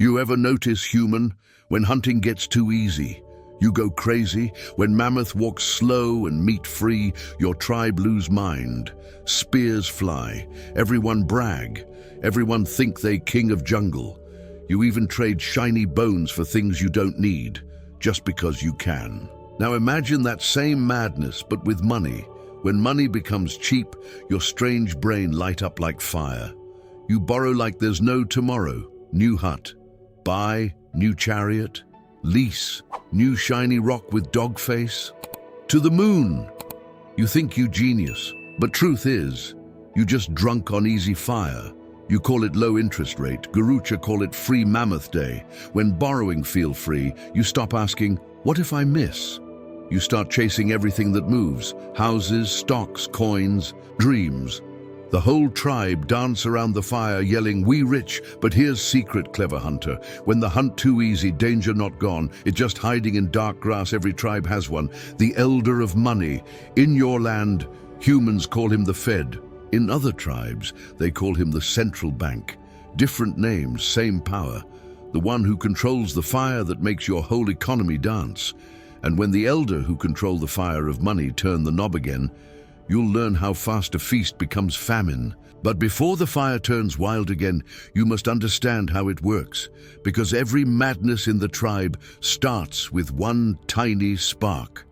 You ever notice, human, when hunting gets too easy? You go crazy. When mammoth walks slow and meat free, your tribe lose mind. Spears fly. Everyone brag. Everyone think they king of jungle. You even trade shiny bones for things you don't need, just because you can. Now imagine that same madness, but with money. When money becomes cheap, your strange brain light up like fire. You borrow like there's no tomorrow. New hut. Buy, new chariot. Lease, new shiny rock with dog face. To the moon. You think you genius, but truth is, you just drunk on easy fire. You call it low interest rate. Gurucha call it free mammoth day. When borrowing feel free, you stop asking, what if I miss? You start chasing everything that moves. Houses, stocks, coins, dreams. The whole tribe dance around the fire yelling, we rich, but here's secret, clever hunter. When the hunt too easy, danger not gone, it just hiding in dark grass, every tribe has one. The elder of money. In your land, humans call him the Fed. In other tribes, they call him the central bank. Different names, same power. The one who controls the fire that makes your whole economy dance. And when the elder who control the fire of money turn the knob again, you'll learn how fast a feast becomes famine. But before the fire turns wild again, you must understand how it works, because every madness in the tribe starts with one tiny spark.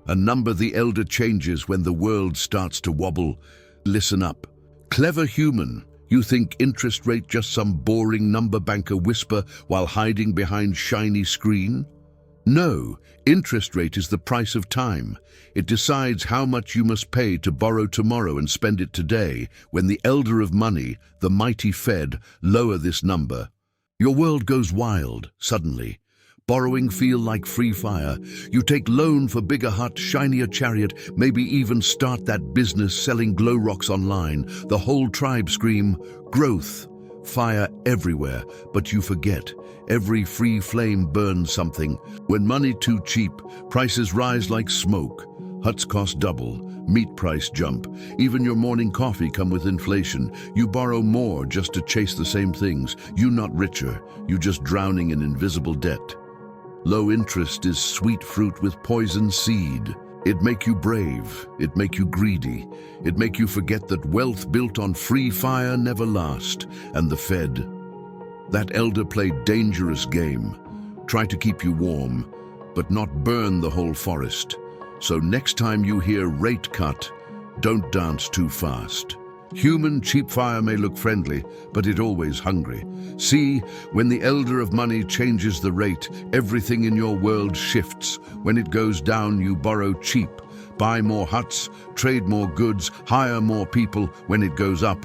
A number the elder changes when the world starts to wobble. Listen up. Clever human, you think interest rate just some boring number banker whisper while hiding behind shiny screen? No, interest rate is the price of time. It decides how much you must pay to borrow tomorrow and spend it today. When the elder of money, the mighty Fed, lower this number, your world goes wild, suddenly. Borrowing feel like free fire. You take loan for bigger hut, shinier chariot, maybe even start that business selling glow rocks online. The whole tribe scream, growth. Fire everywhere, but you forget. Every free flame burns something. When money too cheap, prices rise like smoke. Huts cost double, meat price jump. Even your morning coffee come with inflation. You borrow more just to chase the same things. You not richer, you just drowning in invisible debt. Low interest is sweet fruit with poison seed. It make you brave, it make you greedy, it make you forget that wealth built on free fire never last. And the Fed, that elder played dangerous game. Try to keep you warm, but not burn the whole forest. So next time you hear rate cut, don't dance too fast. Human cheap fire may look friendly, but it always hungry. See, when the elder of money changes the rate, everything in your world shifts. When it goes down, you borrow cheap. Buy more huts, trade more goods, hire more people. When it goes up,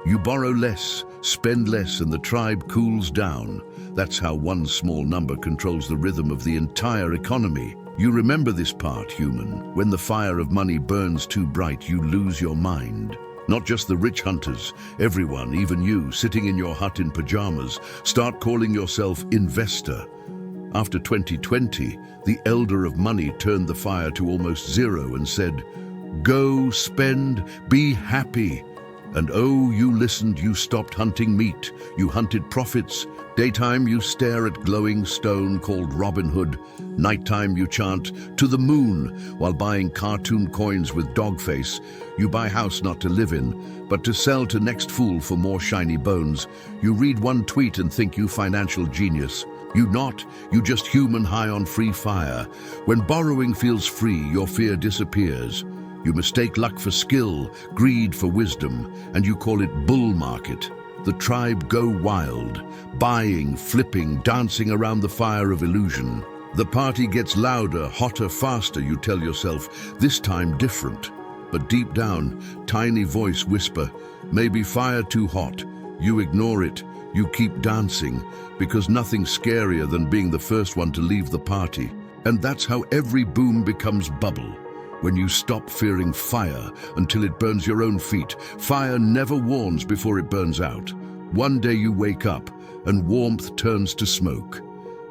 you borrow less, spend less, and the tribe cools down. That's how one small number controls the rhythm of the entire economy. You remember this part, human. When the fire of money burns too bright, you lose your mind. Not just the rich hunters, everyone, even you, sitting in your hut in pajamas, start calling yourself investor. After 2020, the elder of money turned the fire to almost zero and said, go, spend, be happy. And oh, you listened, you stopped hunting meat, you hunted profits. Daytime you stare at glowing stone called Robin Hood. Nighttime you chant, to the moon, while buying cartoon coins with dog face. You buy house not to live in, but to sell to next fool for more shiny bones. You read one tweet and think you financial genius. You not, you just human high on free fire. When borrowing feels free, your fear disappears. You mistake luck for skill, greed for wisdom, and you call it bull market. The tribe go wild, buying, flipping, dancing around the fire of illusion. The party gets louder, hotter, faster, you tell yourself, this time different. But deep down, tiny voice whisper, maybe fire too hot. You ignore it, you keep dancing, because nothing's scarier than being the first one to leave the party. And that's how every boom becomes bubble. When you stop fearing fire until it burns your own feet. Fire never warns before it burns out. One day you wake up and warmth turns to smoke.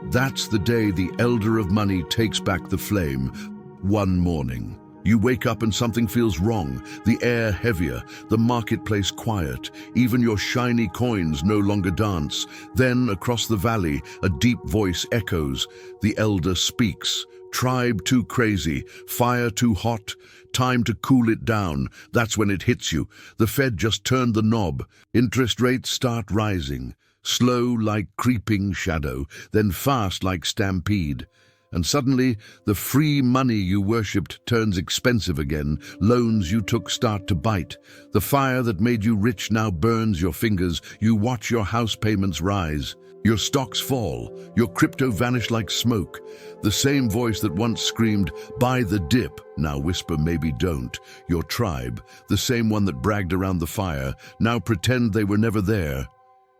That's the day the elder of money takes back the flame. One morning. You wake up and something feels wrong, the air heavier, the marketplace quiet, even your shiny coins no longer dance. Then, across the valley, a deep voice echoes. The elder speaks. Tribe too crazy, fire too hot, time to cool it down. That's when it hits you. The Fed just turned the knob. Interest rates start rising, slow like creeping shadow, then fast like stampede. And suddenly, the free money you worshipped turns expensive again. Loans you took start to bite. The fire that made you rich now burns your fingers. You watch your house payments rise. Your stocks fall. Your crypto vanish like smoke. The same voice that once screamed, "Buy the dip," now whisper, "Maybe don't." Your tribe, the same one that bragged around the fire, now pretend they were never there.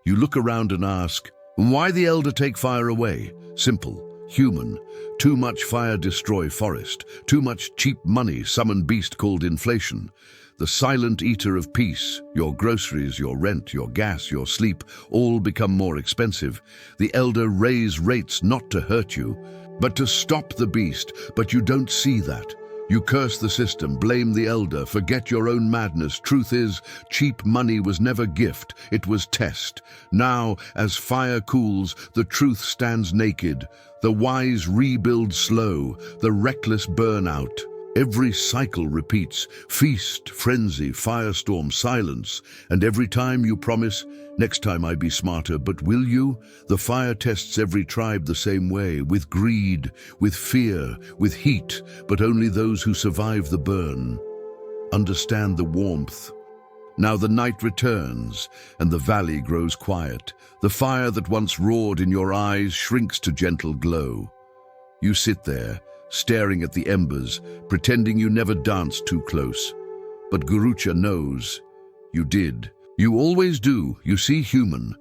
You look around and ask, why the elder take fire away? Simple. Human. Too much fire destroy forest. Too much cheap money summon beast called inflation. The silent eater of peace. Your groceries, your rent, your gas, your sleep, all become more expensive. The elder raise rates not to hurt you, but to stop the beast. But you don't see that. You curse the system, blame the elder, forget your own madness. Truth is, cheap money was never gift, it was test. Now, as fire cools, the truth stands naked. The wise rebuild slow, the reckless burn out. Every cycle repeats, feast, frenzy, firestorm, silence. And every time you promise, next time I be smarter, but will you? The fire tests every tribe the same way, with greed, with fear, with heat, but only those who survive the burn understand the warmth. Now the night returns, and the valley grows quiet. The fire that once roared in your eyes shrinks to gentle glow. You sit there, staring at the embers, pretending you never danced too close. But Gurucha knows. You did. You always do. You see, human.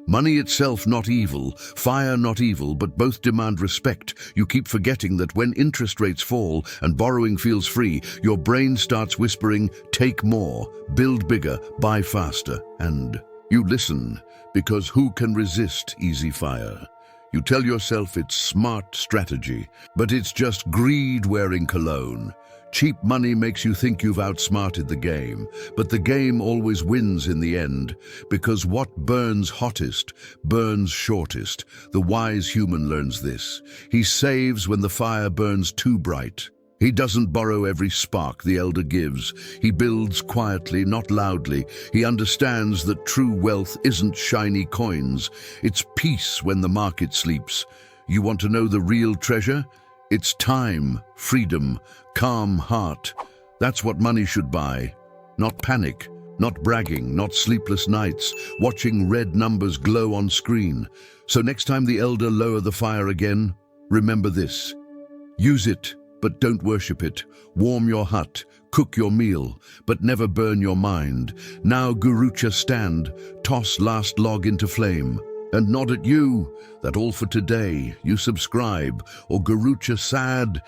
Money itself not evil, fire not evil, but both demand respect. You keep forgetting that when interest rates fall and borrowing feels free, your brain starts whispering, take more, build bigger, buy faster. And you listen, because who can resist easy fire? You tell yourself it's smart strategy, but it's just greed wearing cologne. Cheap money makes you think you've outsmarted the game, but the game always wins in the end, because what burns hottest burns shortest. The wise human learns this. He saves when the fire burns too bright. He doesn't borrow every spark the elder gives. He builds quietly, not loudly. He understands that true wealth isn't shiny coins. It's peace when the market sleeps. You want to know the real treasure? It's time, freedom, calm heart. That's what money should buy. Not panic, not bragging, not sleepless nights, watching red numbers glow on screen. So next time the elder lower the fire again, remember this. Use it, but don't worship it. Warm your hut, cook your meal, but never burn your mind. Now Gurucha stand, toss last log into flame, and nod at you. That all for today. You subscribe, or Gurucha sad.